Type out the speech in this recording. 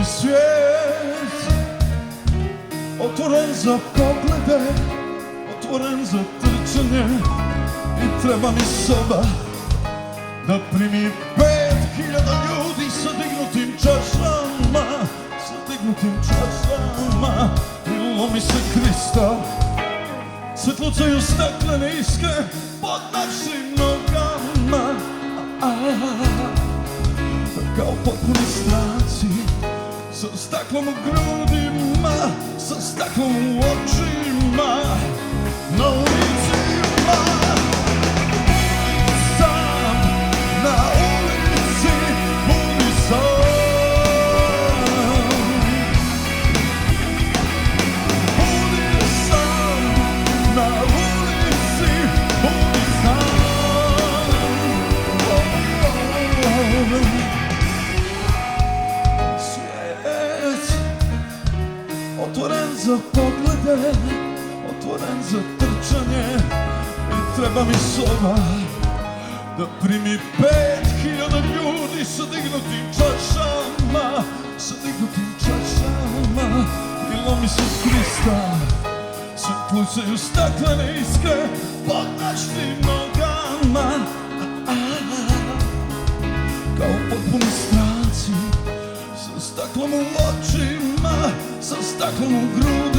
mi svijet otvoren za poglede, otvoren za trčanje i treba mi soba da primi 5000 ljudi sa dignutim čašama, sa dignutim čašama. I lomi se kristal, svetlucaju staklene iskre pod našim nogama. Kao potpuni stranci, sa staklom u grudima, sa staklom u očima, na licima. Sam na ulici, budi sam. Budi sam na ulici, budi sam. Otvoren za poglede, otvoren za trčanje i treba mi soba da primi 5000 ljudi sa dignutim čašama, sa dignutim čašama. I lomi se kristal, svetlucaju staklene iskre pod našim nogama. Kao potpuni stranci, sa staklom u očima, sa staklom u grudima.